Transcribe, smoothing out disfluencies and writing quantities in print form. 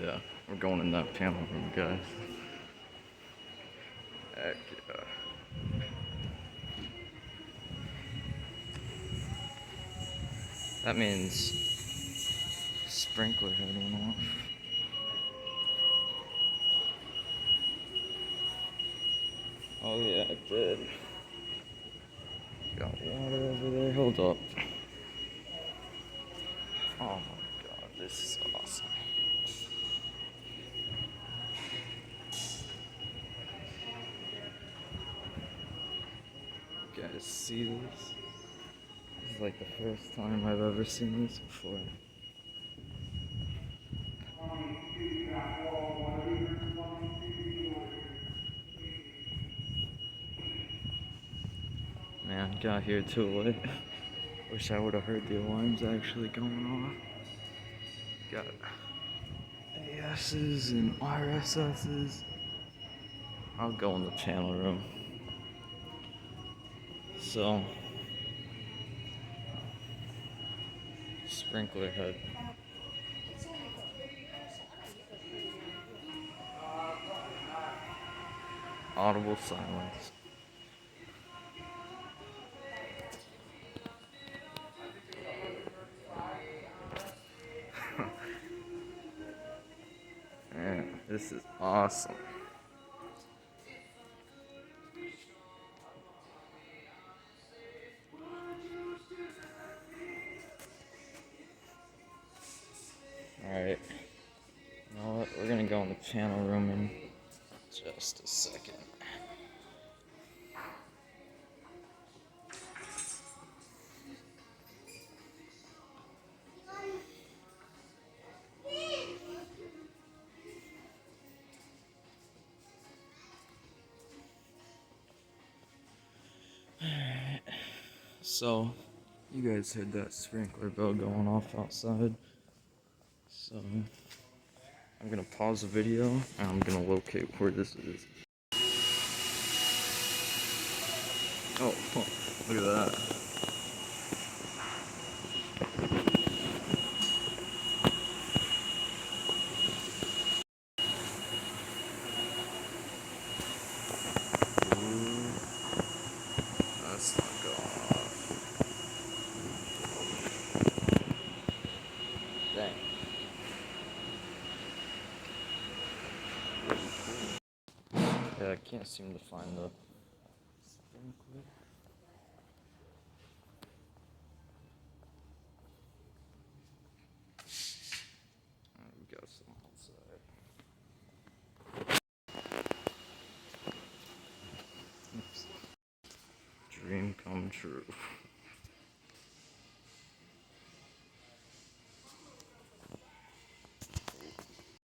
yeah, we're going in that panel room, guys. Heck yeah. That means sprinkler head went off. Oh yeah, it did. Got water over there. Hold up. Oh my god, this is awesome. You guys see this? This is like the first time I've ever seen this before. Man, got here too late. Wish I would have heard the alarms actually going off. Got AS's and RSS's. I'll go in the channel room. So, sprinkler head. Audible silence. Man, this is awesome. Alright. You know what? We're gonna go in the channel room in just a second. Alright. So, you guys heard that sprinkler bell going off outside. So, I'm gonna pause the video and I'm gonna locate where this is. Oh, look at that. Ooh, that's not going off. Dang. Yeah, I can't seem to find the sprinkler. We got some outside. Oops. Dream come true.